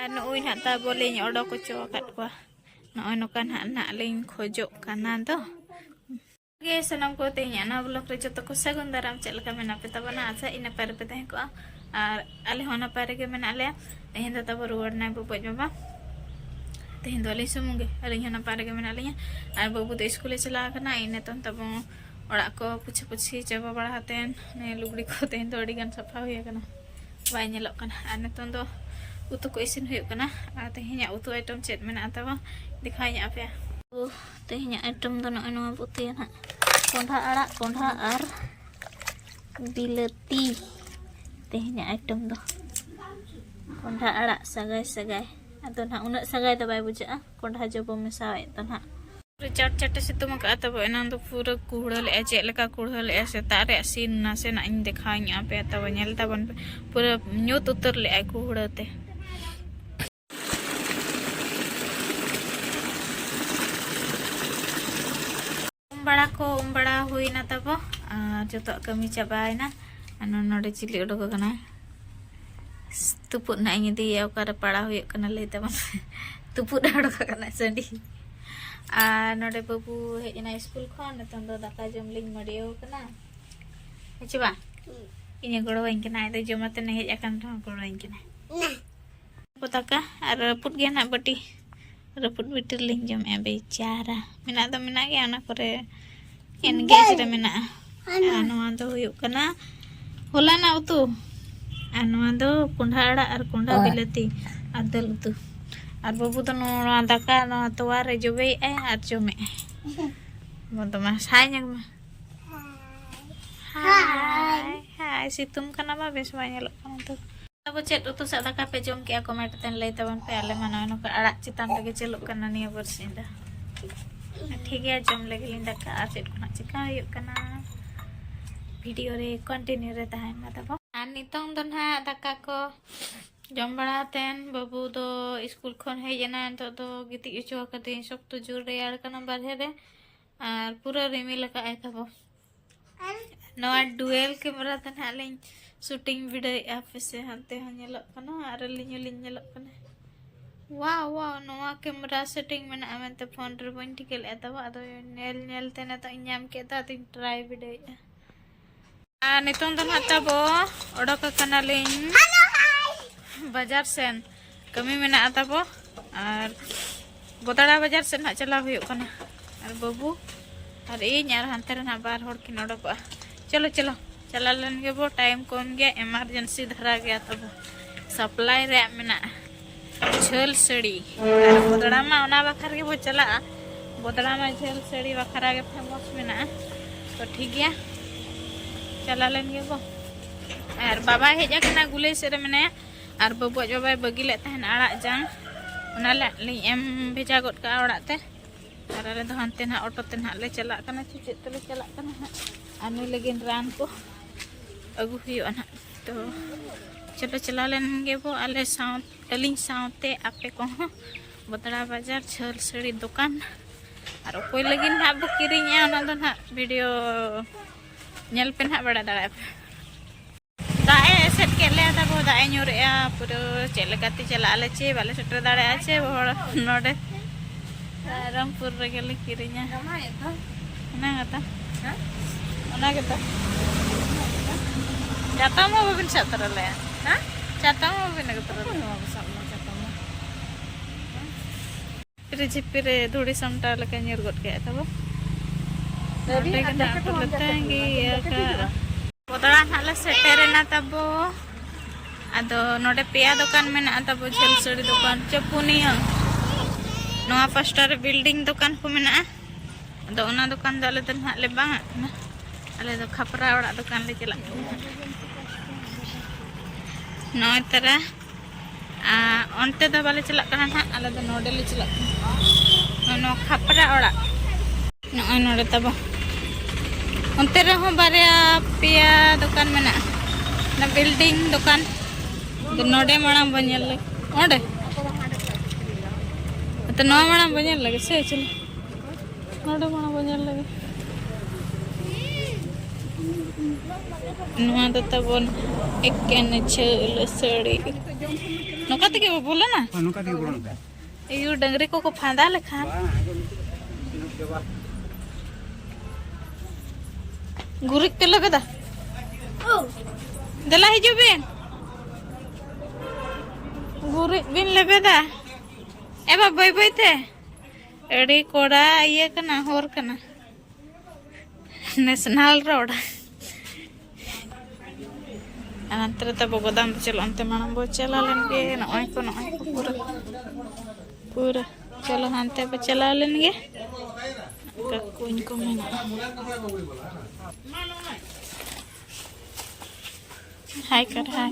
नुई ना ताबोलिंग ओडोक को को नॉय नोकान ना लिंग खोजो काना दो गे सनम को तेहना ना ब्लॉग रे जतो को सगुन दाराम चल का मेना पे तबना आसा इन पर पे तह को और आले होना पर के मेना ले तेहन द तब रुवर ना बबज बाबा तेहन दो ले सुमुगे अरे होना पर के मेना ले और बाबू तो स्कूल चला कना इन तब ओड़ा को पुछी चाबा बड़ा हतेन ने लुगड़ी को तेहन दो अड़ी गान सफा हुई कना बाय नेलो कना और नतन दो उतु को इसिन हुई कना और तेहना उतु आइटम चेत मेना तब दिखाई पे तेहना आइटम दो नो बुते ना कोंढा और बिलाती तेहना आइटम दो कोंढा आड़ा सगाई सगाई अदो ना उना सगाई तो बाय बुझा कोंढा जब मेसावे तो ना चट चट सितुम का तब एना दो पूरा कुहड़ल ए चेलका कुहड़ल ए सेता रे सीन ना से ना इन देखाई पे तब नेल तबन पूरा न्यूत उतर ले कुहड़ते बड़ा हुई ना तब जो कमी चाबायना नोडे चिली उडोक कना तुपुद ना इदी ओकारे पड़ा हुई कना ले तब तुपुद उडोक कना संडी नोडे बाबू हेजना स्कूल खन नतन दो दाका जम लिंग मडियो कना हेचबा इने गड़वाइन कना दे जमते ने हेज अकन गड़वाइन कना ना दाका और पुट गे ना बटी रपुट बिटर लिंग जम ए बेचारा मेना दो मेना गे ना करे एनगेज रे मेना नवा दो हुयुक कना होला ना उतु नवा दो कोंढा आड़ा और कोंढा बिलाती और दल उतु और बाबू तो नवा दाका नवा तोवा रे जोबे ए और जमे बंतो मा हाय नग मा हाय हाय सितुम कना बा बेस बा नेलो कना तो अब चेत उतु सा दाका पे जम के कमेंट तेन लई तबन पे आले माना नो आड़ा चितान लगे चलो कना निया बरसिंदा ठीक है जम लगे लिंदा का चेत कोना चिका हुयुक कना वीडियो रे कंटिन्यू रे तहना तब आ नितों दो ना दाका को जम बड़ा तेन बाबू दो स्कूल खन हेजना तो दो गिति उचो कते सब तो जोर रेयार कना बारहे रे और पूरा रिमिल का ए तब नवा डुएल कैमरा तना लिंग शूटिंग वीडियो आप से हंते हनेलो कना और लिंग वाह वाह नवा कैमरा सेटिंग मेना आमेते फोन रे बन टिकल ए तब अदो नेल नेल तेना तो इनाम के ता तिन ट्राई वीडियो नितों दो ना तब ओडोक कना लिंग बाजार सेन कमी मेना तब और बोदड़ा बाजार से ना चला हुयुक कना और बाबू और इन और हंते ना बार होड़ किन ओडोक चलो चलो चला लेन गे बो टाइम कम गया इमरजेंसी धरा गया तब सप्लाई रे मेना झोल सड़ी और बोदड़ा मा ओना बखर के बो चला बोदड़ा मा झोल सड़ी बखरा के फेमस मेना तो ठीक गया चला लेन गे बो और बाबा हेजा कना गुले से रे मेने और बाबू बाबा बगी ले तहन आड़ा जांग ओना ले एम भेजा गद का ओड़ा ते और आले दो हंते ना ऑटो ते ना ले चला कना चेत ते ले चला कना और नु लगिन रान को अगु हुयुआ ना तो चलो चला लेन गे बो आले अलिंग सावते आपे को बोदड़ा बाजार झोल सड़ी दुकान और कोई लगिन ना बो किरिंया ओना दो ना वीडियो नेल पे ना बड़ा दाड़ा दाए सेट के ले ता बो दाए न्यूरेआ पूरा चेलकाती चला ले चे बाले सेटर दाड़ा आछे बड़ नोडे रामपुर रे गेले किरिंया ना गता ओना गता जाता मो बिन सतर ले हां जाता मो बिन गतर फिर जिपिरे धुड़ी समटा लके न्यूर गट के तब नोडे कना लतांगी का बोदड़ा हाले सेटेरे ना तब अदो नोडे पेया दुकान मेना तब झोल सड़ी दुकान चपुनिया नवा पास्टर बिल्डिंग दुकान को मेना अदो ओना दुकान दले त ना ले बांग ना अले दो खपरा ओड़ा दुकान ले चला नय तरा ओंते दो बाले चला कना ना अले दो नोडे ले चला नो खपरा ओड़ा नय नोडे तब ओंते रे हो बारे पिया दुकान मेना ना बिल्डिंग दुकान तो नोडे माणा बनेल ले ओडे तो नो माणा बनेल लगे से चलो नोडे माणा बनेल लगे नुआ तो तबन एकेन छल सड़ी नोका तक बोला ना यू डंगरी को फादा लेखान गुरिक पे लगदा दला हिजु बिन गुरिक बिन लेबेदा एबा बय बयते एडी कोड़ा ये कना होर कना नेशनल रोड अंतर तब गोदाम चलो अंते मानम बो चला लेंगे नय को पूरा पूरा चलो अंते पे चला लेंगे कुछ को मेना हाय कर हाय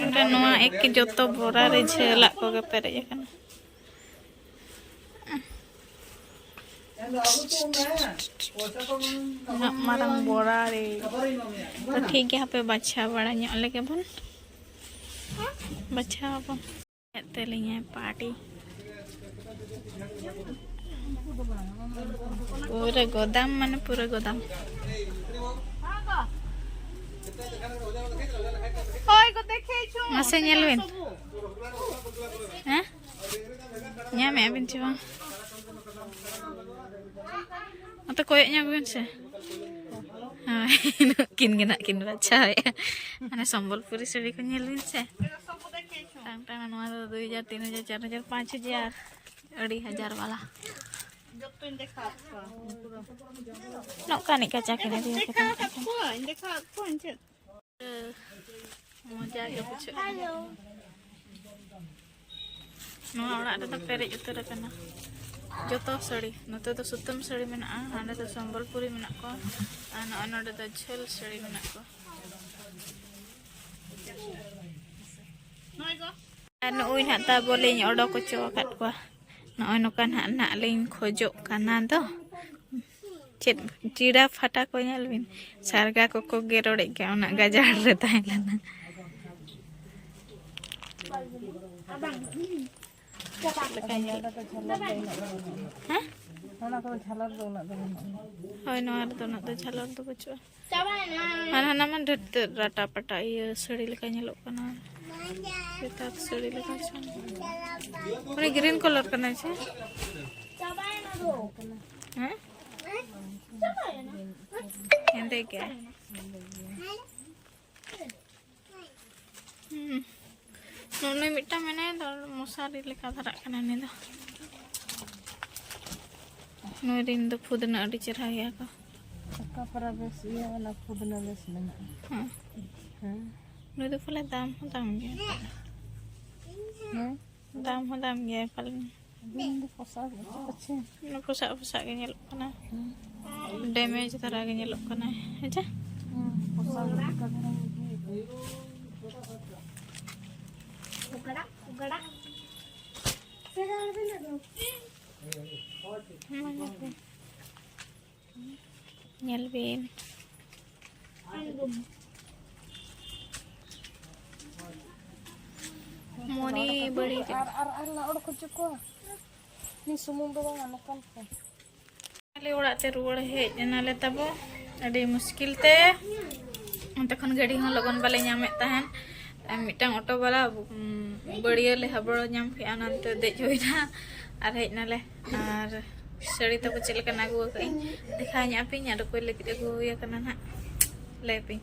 बाय नोआ एक जोतो बोरा रे झेला को गे पेरे कना मारंग बोरा रे तो ठीक है पे बच्चा बड़ा ᱧᱚᱜ लेके बन बच्चा बन तेलिए पार्टी पूरे गोदाम माने पूरे गोदाम ओय को देखे छु मसे नेलबिन हैं ᱧᱟᱢᱮ ᱟᱵᱤᱱ ᱪᱮ ᱵᱟᱝ तो कोई ᱧᱟᱢ से किन गिना किन बच्चा है माने संबलपुरी साड़ी को नेलबिन से टांग टांग नवा 2000 3000 4000 5000 अड़ी हजार वाला जब इन देखा नोका नि काचा के दिया देखा इन देखा फोन से मजा के पूछो हेलो नवा ओड़ा रे तो पेरे उतर कना जोतो साड़ी नते तो सुतम साड़ी मेना हाने तो संबलपुरी मेना को आना नडे तो झेल साड़ी मेना को नय गो न ओइ हाता बोले ओडो को चो काट को नय नोकान हाना लेन खोजो काना दो चेत चिड़ा फाटा को नेलबिन सारगा को गेरोड़े के ओना गजाड़ रे ताइलाना झालर दो बचुआ हाना मन राटा पटा ये सड़ी लेका नेलो कना बेता सड़ी लेका छन ग्रीन कलर कना छे हैं एंदे क्या नोने मिट्टा मैंने मशारी लेका धरा कना ने दो नोरिन दो फुदना अडी चेहरा या का का पर बेस ये वाला फुदना बेस मेना हां हां नो दो फले दाम गया हैं दाम गया पालन दिन दो पोसा अच्छे नो पोसा के नेलो कना डैमेज धरा के नेलो कना हेजा पोसा का धरा उगड़ा nyelbin moni beri ar la or ko chko ni sumung do bang anokan ko ale orat te ruwar hej nale tabo adi muskil te तखन गाड़ी हाँ लगन बाले नामे तहन मिटang ऑटो वाला बढ़िया ले हबड़ नाम के अनंत देज होइना और हेजनाले और साड़ी तो चल कना गो कई देखा पे कोई लगे अगुया कना ना लेपी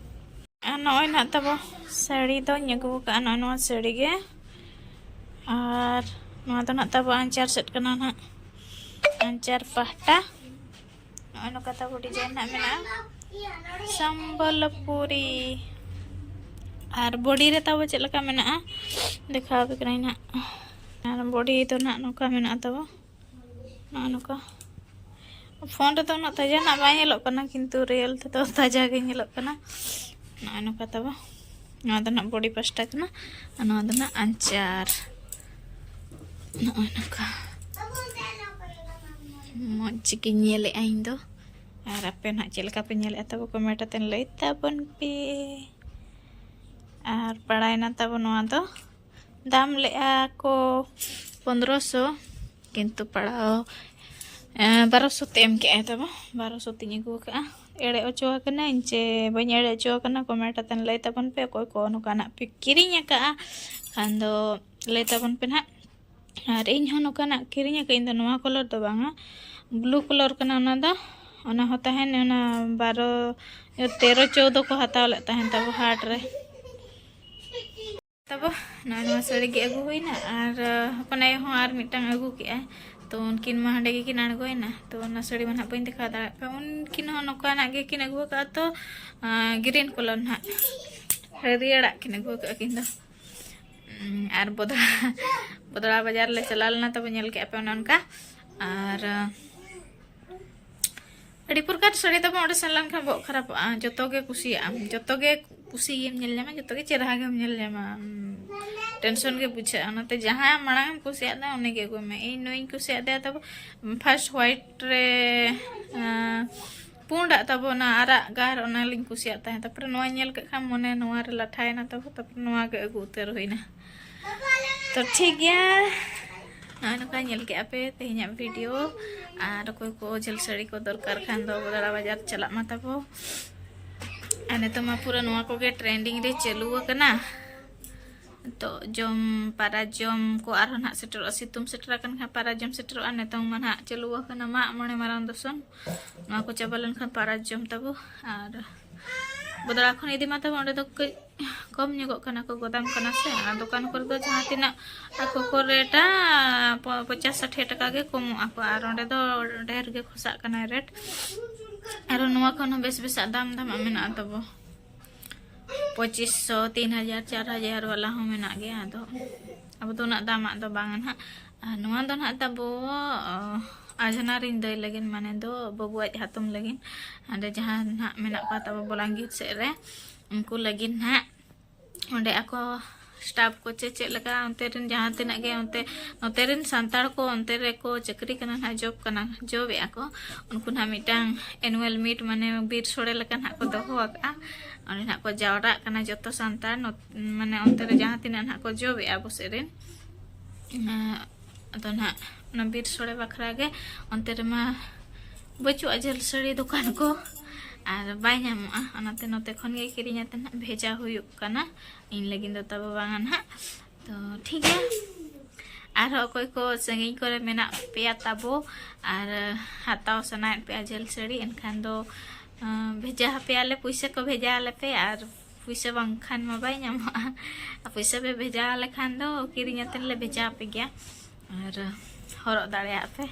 नय ना तब साड़ी तो अगू का ना साड़ी गे और ना तब आंचार सेट कना ना आंचार पहटा नय नका तब डिजाइन ना मेना संबलपुरी और बॉडी रे तब चलका मेना देखा बेकना ना और बॉडी तो ना नका मेना तब ना नका फोन रे तो ना ताजा ना बाय नेलोक कना किंतु रियल ते तो ताजा गे नेलोक कना ना नका तब ना दना बॉडी पास्टा कना ना दना अंचार ना नका मज के नेले आइन दो और आपे ना चलका पे नेले तब कमेंट तन लई तबन पे और पढ़ाई तब दो दाम ले को 1500 किंतु पढ़ाओ 1200 em ke tabo 1200 tinya gu ka ere ocho kana ince banyak ere ocho kana comment atan lay tabon pe koy ko no kana pikirinya ka kando lay tabon pe na ar in hono kana kirinya ka inda noa color do banga blue color kana ona da ona hota hen ona 12 13 14 ko hataw le tahen tabo haat re तब ना साड़ी के अगू होना और अपन आयो हो और mitten अगू के तो उनकिन मा हंडे के किन अड़गोयना तो ना साड़ी मा बन देखा दाड़ा उनकिन हो नोकाना गे किन अगू का तो ग्रीन कलर ना हरियाड़ा किन अगू का किन दो और बदला बाजार ले चलालना तब नेल के पे उनका और अड़ी प्रकार साड़ी तब ओडे सलान खा बो खराब जतो गे कुसी गेम नेल जामा जतो गे चेहरा गेम नेल जामा टेंशन के पूछे अनते जहां मांग कुसिया दा ओने के गो में इ नोइन कुसिया दे तब फर्स्ट व्हाइट रे पुंडा तब ना आरा गार ओना लिंग कुसिया ता तपर नोआ नेल के खा मने नोआ रे लठायना तब नोआ के अगु उतर होइना तो ठीक गया नका नेल के आपे तेहኛ वीडियो और कोई को झल साड़ी को दरकार खान दो बदला बाजार चला मा तबो अने तो मा पूरा नोआ को गे ट्रेंडिंग रे चलू कना तो जम पारा जम को आर ना सेटर सितुम सेटर कन खा पारा जम सेटर अने तो मन हा चलू कना मा मने मारान दसन नोआ को चाबालन खन पारा जम तबो और बदला खन इदी मा तबो ओंडे तो कम ᱧᱚᱜᱚᱜ कना को गोदाम कना से दुकान पर दो जहां तिना आको को रेटा 50-60 टका गे कमो आको आर ओंडे दो ढेर गे खसा कना रेट आरो नोआ खन बेस बेस दाम मेना तबो 2500 3000 4000 वाला हो मेना गे आदो अब तो ना दाम दो बांगन हा नोआ दो ना तबो आजना रिन दई लगिन माने दो बबुआ हातम लगिन आंडे जहां ना मेना पा तबो बोलांगी से रे उनको लगिन ना ओंडे आको स्टाफ को चे लगा उनते रिन जहां तिना गे उनते नोते रिन संताड़ को उनते रे को चक्री कना ना जॉब ए आको उनको ना मिटांग एनुअल मीट माने बीर सोड़े लगा ना को दोहो आ ओंडे ना को जावरा कना जतो संताड़ माने उनते रे जहां तिना ना को जॉब ए आबो से रिन अतो ना ना बीर सोड़े बखरा गे उनते रे मा बचु अजल सड़ी दुकान को और बाय नामा अनाते नोते खन गे किरिኛते ना भेजा हुयुक कना इन लगिन दो तब बांगन हा तो ठीक है और कोई को संगी करे मेना पेया तबो और हाताव सनाय पे अजल सड़ी एनखान दो भेजा पे आले पैसा को भेजा आले पे और पैसा बांखान मा बाय नामा पैसा पे भेजा आले खान दो किरिኛते ले भेजा पे गया और हरो दाड़े पे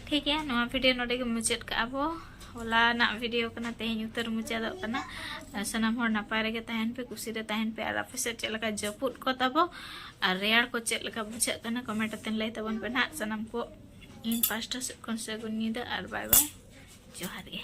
ठीक है नोआ वीडियो नोडे के मुचाद का आबो होला ना वीडियो कना तेहन उतर मुचाद कना सनाम हर नापाय रे तहन पे कुसी रे तहन पे और आपे से चलका जपुत को तबो और रेयार को चलका बुझा कना कमेंट तन लय तबन पे ना सनाम को इन पास्टा से कोन से गुनीदा और बाय बाय जोहार गे।